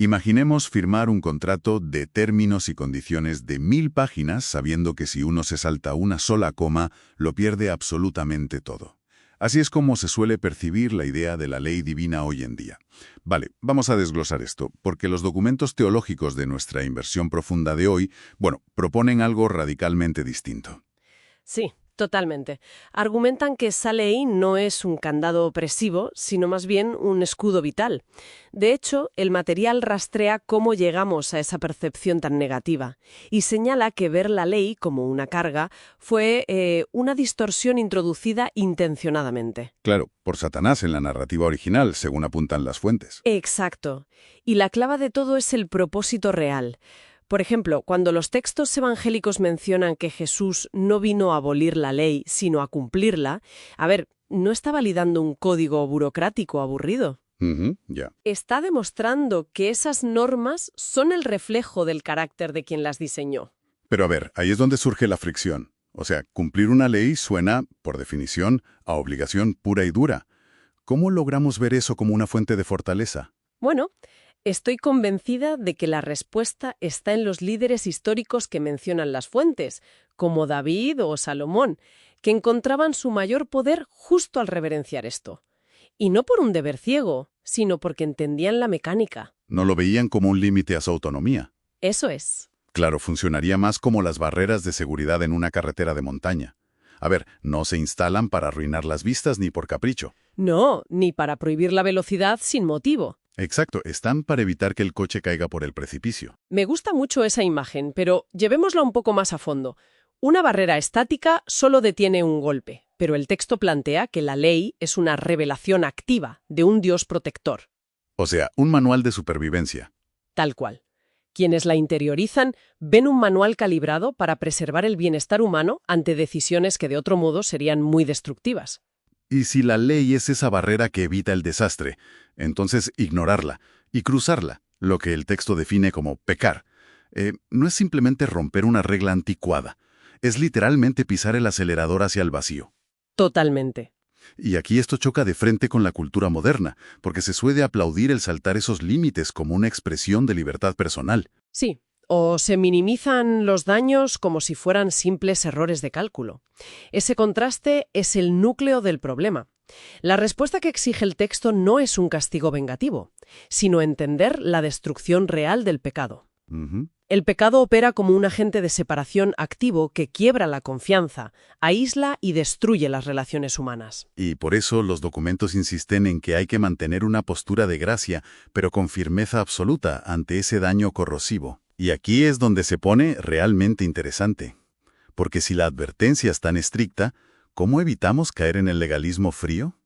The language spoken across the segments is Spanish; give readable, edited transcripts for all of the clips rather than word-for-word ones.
Imaginemos firmar un contrato de términos y condiciones de 1000 páginas sabiendo que si uno se salta una sola coma, lo pierde absolutamente todo. Así es como se suele percibir la idea de la ley divina hoy en día. Vale, vamos a desglosar esto, porque los documentos teológicos de nuestra inversión profunda de hoy, proponen algo radicalmente distinto. Sí, totalmente. Argumentan que esa ley no es un candado opresivo, sino más bien un escudo vital. De hecho, el material rastrea cómo llegamos a esa percepción tan negativa y señala que ver la ley como una carga fue una distorsión introducida intencionadamente. Claro, por Satanás en la narrativa original, según apuntan las fuentes. Exacto. Y la clave de todo es el propósito real. Por ejemplo, cuando los textos evangélicos mencionan que Jesús no vino a abolir la ley, sino a cumplirla, no está validando un código burocrático aburrido. Ya. Está demostrando que esas normas son el reflejo del carácter de quien las diseñó. Pero a ver, ahí es donde surge la fricción. O sea, cumplir una ley suena, por definición, a obligación pura y dura. ¿Cómo logramos ver eso como una fuente de fortaleza? Bueno, estoy convencida de que la respuesta está en los líderes históricos que mencionan las fuentes, como David o Salomón, que encontraban su mayor poder justo al reverenciar esto. Y no por un deber ciego, sino porque entendían la mecánica. No lo veían como un límite a su autonomía. Eso es. Claro, funcionaría más como las barreras de seguridad en una carretera de montaña. A ver, no se instalan para arruinar las vistas ni por capricho. No, ni para prohibir la velocidad sin motivo. Exacto, están para evitar que el coche caiga por el precipicio. Me gusta mucho esa imagen, pero llevémosla un poco más a fondo. Una barrera estática solo detiene un golpe, pero el texto plantea que la ley es una revelación activa de un Dios protector. O sea, un manual de supervivencia. Tal cual. Quienes la interiorizan ven un manual calibrado para preservar el bienestar humano ante decisiones que de otro modo serían muy destructivas. Y si la ley es esa barrera que evita el desastre, entonces ignorarla y cruzarla, lo que el texto define como pecar, no es simplemente romper una regla anticuada, es literalmente pisar el acelerador hacia el vacío. Totalmente. Y aquí esto choca de frente con la cultura moderna, porque se suele aplaudir el saltar esos límites como una expresión de libertad personal. Sí, o se minimizan los daños como si fueran simples errores de cálculo. Ese contraste es el núcleo del problema. La respuesta que exige el texto no es un castigo vengativo, sino entender la destrucción real del pecado. El pecado opera como un agente de separación activo que quiebra la confianza, aísla y destruye las relaciones humanas. Y por eso los documentos insisten en que hay que mantener una postura de gracia, pero con firmeza absoluta ante ese daño corrosivo. Y aquí es donde se pone realmente interesante. Porque si la advertencia es tan estricta, ¿cómo evitamos caer en el legalismo frío?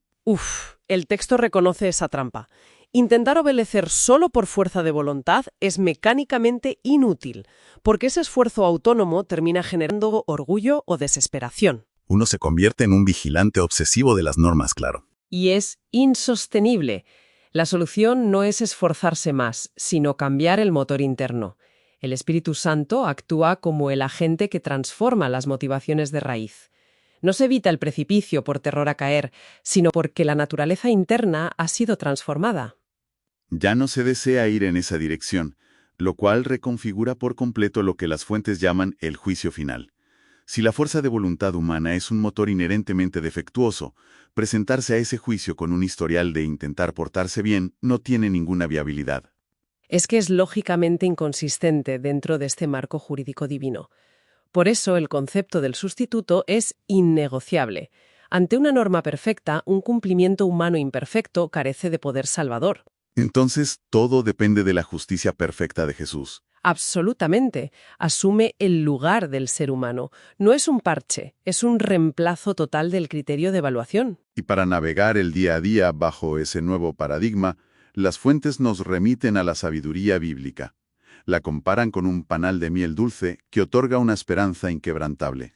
El texto reconoce esa trampa. Intentar obedecer solo por fuerza de voluntad es mecánicamente inútil, porque ese esfuerzo autónomo termina generando orgullo o desesperación. Uno se convierte en un vigilante obsesivo de las normas, claro. Y es insostenible. La solución no es esforzarse más, sino cambiar el motor interno. El Espíritu Santo actúa como el agente que transforma las motivaciones de raíz. No se evita el precipicio por terror a caer, sino porque la naturaleza interna ha sido transformada. Ya no se desea ir en esa dirección, lo cual reconfigura por completo lo que las fuentes llaman el juicio final. Si la fuerza de voluntad humana es un motor inherentemente defectuoso, presentarse a ese juicio con un historial de intentar portarse bien no tiene ninguna viabilidad. Es que es lógicamente inconsistente dentro de este marco jurídico divino. Por eso el concepto del sustituto es innegociable. Ante una norma perfecta, un cumplimiento humano imperfecto carece de poder salvador. Entonces, todo depende de la justicia perfecta de Jesús. Absolutamente. Asume el lugar del ser humano. No es un parche, es un reemplazo total del criterio de evaluación. Y para navegar el día a día bajo ese nuevo paradigma, las fuentes nos remiten a la sabiduría bíblica. La comparan con un panal de miel dulce que otorga una esperanza inquebrantable.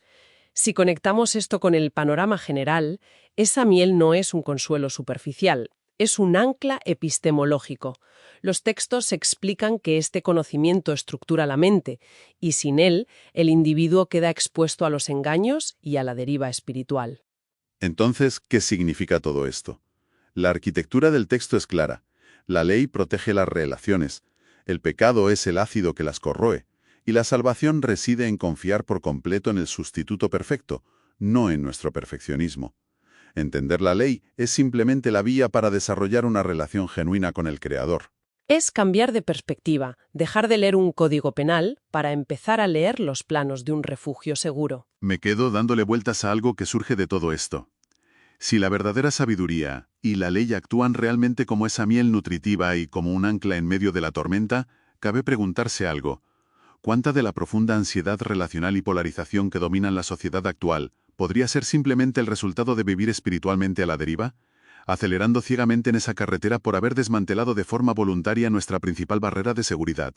Si conectamos esto con el panorama general, esa miel no es un consuelo superficial, es un ancla epistemológico. Los textos explican que este conocimiento estructura la mente, y sin él, el individuo queda expuesto a los engaños y a la deriva espiritual. Entonces, ¿qué significa todo esto? La arquitectura del texto es clara. La ley protege las relaciones, El pecado es el ácido que las corroe, y la salvación reside en confiar por completo en el sustituto perfecto, no en nuestro perfeccionismo. Entender la ley es simplemente la vía para desarrollar una relación genuina con el Creador. Es cambiar de perspectiva, dejar de leer un código penal para empezar a leer los planos de un refugio seguro. Me quedo dándole vueltas a algo que surge de todo esto. Si la verdadera sabiduría y la ley actúan realmente como esa miel nutritiva y como un ancla en medio de la tormenta, cabe preguntarse algo. ¿Cuánta de la profunda ansiedad relacional y polarización que dominan la sociedad actual podría ser simplemente el resultado de vivir espiritualmente a la deriva, acelerando ciegamente en esa carretera por haber desmantelado de forma voluntaria nuestra principal barrera de seguridad?